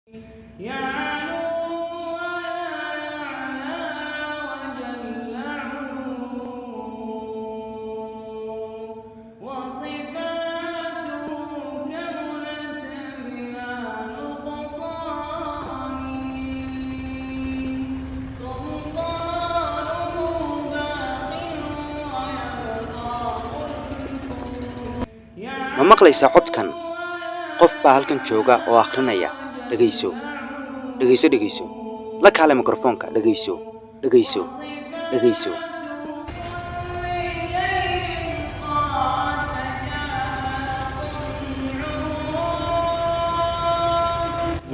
ma maqlaysaa codkan? qof baa halkan jooga oo akhrinaya. dhegayso dhegayso dhegayso. la kaale mikrofoonka. dhegayso dhegayso dhegayso.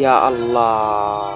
yaa allah.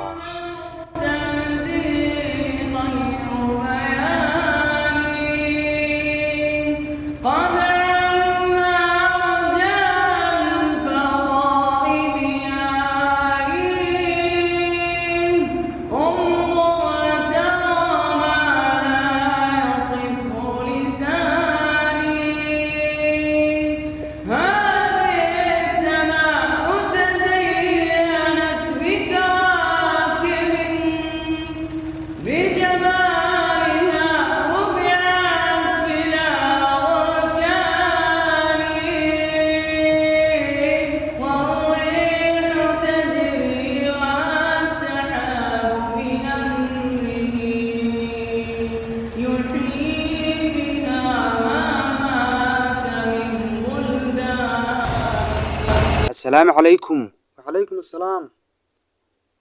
السلام عليكم. وعليكم السلام.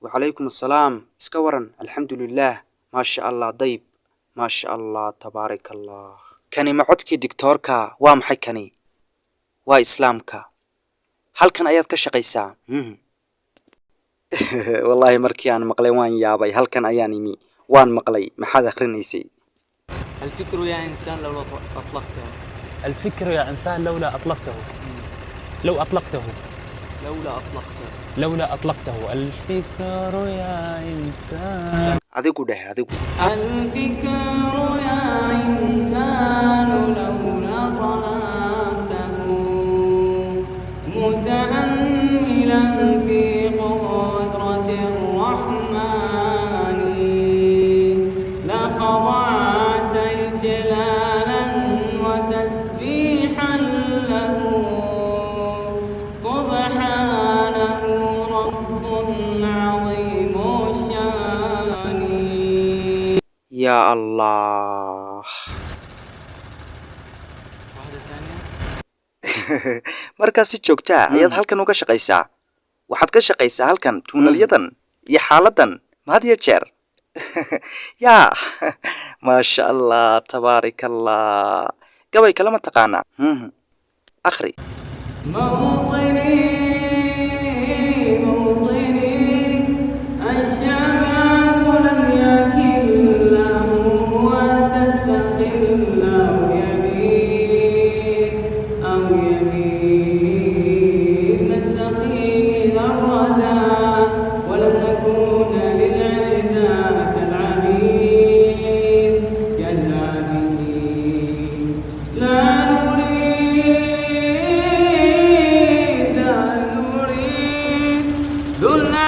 وعليكم السلام. اسكورن الحمد لله ما شاء الله طيب ما شاء الله تبارك الله. كاني معدك دكتوركا وامحي كاني وإسلامكا هل كان أياد كشقيسا؟ والله مركي أنا مقلي وان يابي هل كان أياني وان مقلي ما حدا خرنيسي. الفكر يا إنسان لولا أطلقته. الفكر يا إنسان لولا أطلقته. لو أطلقته. لولا أطلقته. لولا أطلقته. الفكر يا إنسان. أذيكو ده أذيكو. الفكر يا إنسان لولا طلبته متأملا في قدرة الرحمن لخضعت إجلالا وتسبيحا له سبحانه رب عظيم الشان. يا الله. واحدة ثانية. markaas si joogta ayaad halkan uga shaqaysaa. waxaad ka shaqaysaa halkan tuunalyadan iyo xaaladan mahad iyo jeer. yaa ما شاء الله تبارك الله. gabay kala ma taqaana akhri. موطني الشباب لم يكن له أن تستقل أو يمين تستقيم إلى الردى ولم نكون للعدا كالعبيد كالعبيد. لا نريد دلنا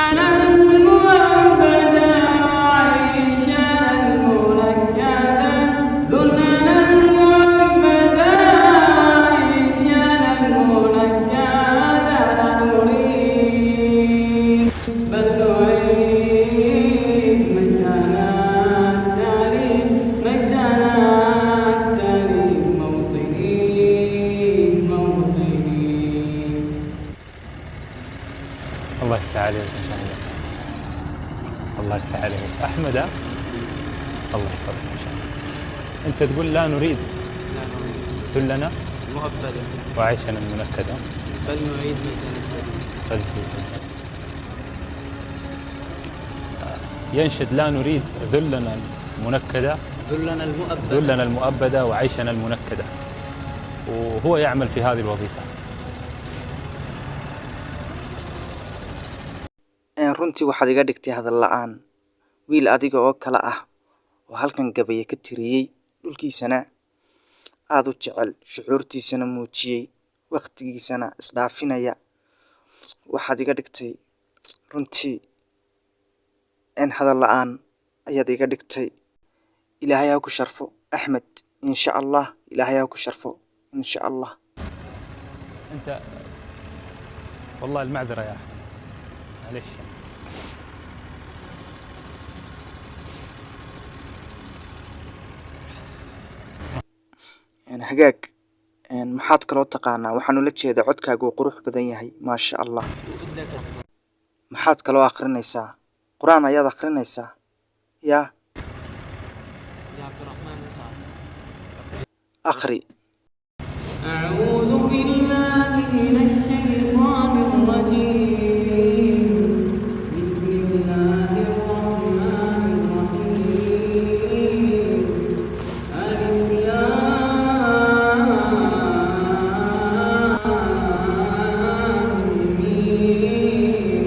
المعبدا وعيشنا المنكدا. دلنا المعبدا وعيشنا المنكدا. لا نريد بل نعيد مجدنا التالي مجدنا التالي موطني موطني. الله يفتح عليك إن شاء الله. الله يفتح عليك أحمد. الله يحفظك إن شاء الله. أنت تقول لا نريد لا نريد كلنا مؤبدا وعيشنا المنكدة. بل نعيد مجدنا التالي. ينشد لا نريد ذلنا المنكدة. ذلنا المؤبدا. ذلنا المؤبدة وعيشنا المنكدة. وهو يعمل في هذه الوظيفة. runtii waxaad iga dhigtay hadal la'aan. wiil adiga oo kala ah oo halkan gabaye ka tiriyey dhulkiisana aad u jecel shucuurtiisana muujiyey waqtigiisana isdhaafinaya. waxaad iga dhigtay runtii إن هذا الآن أيدي قدكتي إلهي هاكو شرفه أحمد إن شاء الله إلهي هاكو شرفه إن شاء الله. أنت والله المعذرة يا أحمد، معليش إن هجاك إن محاد كلو تقانا وحنو لتشيدا عدكاغو قروح بدنيهي ما شاء الله. محاد كلو آخرينيسا قرآن أياد آخرينيسا يا عبد الرحمن مسعد. أخري. أعوذ بالله من الشيطان الرجيم. بسم الله الرحمن الرحيم. ألف لام ميم.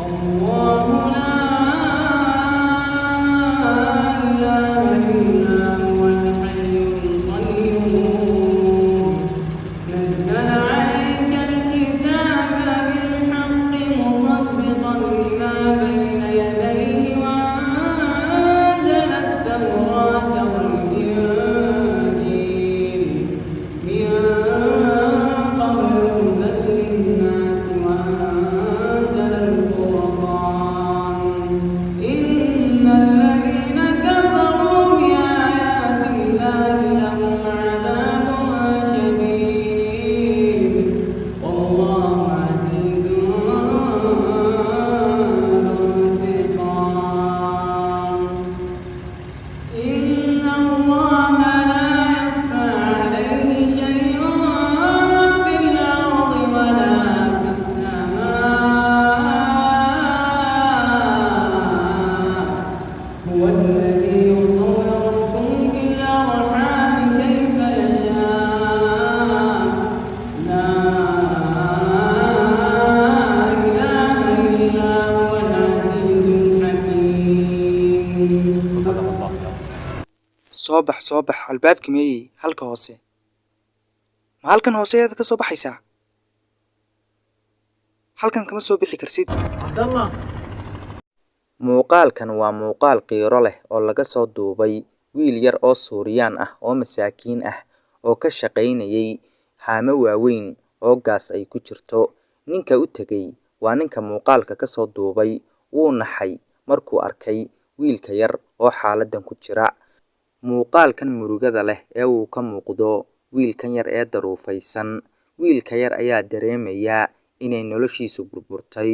الله لا إله إلا هو الحي القيوم. نزل عليك الكتاب بالحق مصدقا لما بين يديه وأنزل التوراة والإنجيل من قبل هدى للناس وأنزل الفرقان. إن الذين كفروا بآيات الله لهم عذاب شديد والله عزيز ذو انتقام. إن الله لا يخفى عليه شيء في الأرض ولا في السماء. هو الذي يصوركم في الأرحام كيف يشاء. لا إله إلا هو العزيز الحكيم. صدق الله يا رب. صوبح الباب كمية هلك هوسي ما هلكن هوسي هذا كصوبح يسا هلكن كما صوبحي كرسيد. عبد الله muuqaalkan waa muuqaal qiiro leh oo laga soo duubay wiil yar oo Suuriyaan ah oo masaakiin ah oo ka shaqaynayay haamo waaweyn oo gaas ay ku jirto. Ninka u tagay waa ninka muuqaalka ka soo duubay wuu naxay markuu arkay wiilka yar oo xaaladan ku jira. Muuqaalkan murugada leh ee uu ka muuqdo wiilkan yar ee daruufaysan, wiilka yar ayaa dareemaya inay noloshiisu burburtay.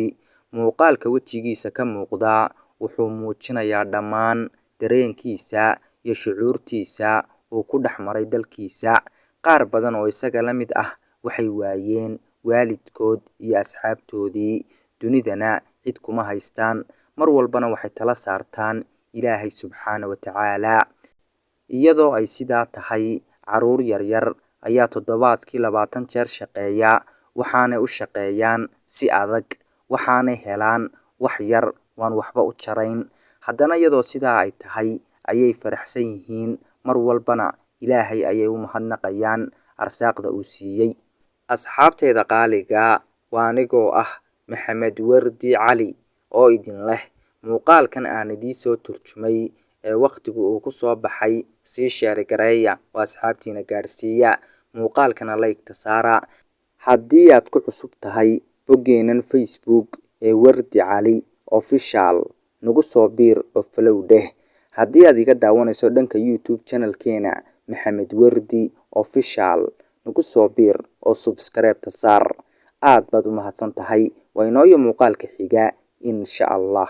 Muuqaalka wejigiisa ka muuqda wuxuu muujinayaa dhammaan dareenkiisa iyo shucuurtiisa uu ku dhex maray dalkiisa. Qaar badan oo isaga la mid ah waxay waayeen waalidkood iyo asxaabtoodii. Dunidana cid kuma haystaan, mar walbana waxay tala saartaan Ilaahay subxaana wa tacaala. Iyadoo ay sidaa tahay, caruur yaryar ayaa toddobaadkii 20 jeer shaqeeya, waxaanay u shaqeeyaan si adag, waxaanay helaan wax yar waan waxba u jarayn. Haddana iyadoo sidaa ay tahay ayay faraxsan yihiin, mar walbana Ilaahay ayay u mahadnaqayaan arsaaqda uu siiyey. Asxaabteeda qaaliga waa anigoo ah Maxamed Wardi Cali oo idin leh muuqaalkan aan idin soo turjumay ee waqtigu uu ku soo baxay sii share gareeya oo asxaabtiina gaarsiiya. Muuqaalkana like saara. Haddii aad ku cusub tahay boggeenan Facebook ee Wardi Cali official nagu soo biir oo follow dheh. Haddii aad iga daawanayso dhanka YouTube channelkeena Maxamed Wardi official nagu soo biir oo subscribe saar. Aad baad u mahadsan tahay. Waa inoo muuqaalka xiga insha Allah.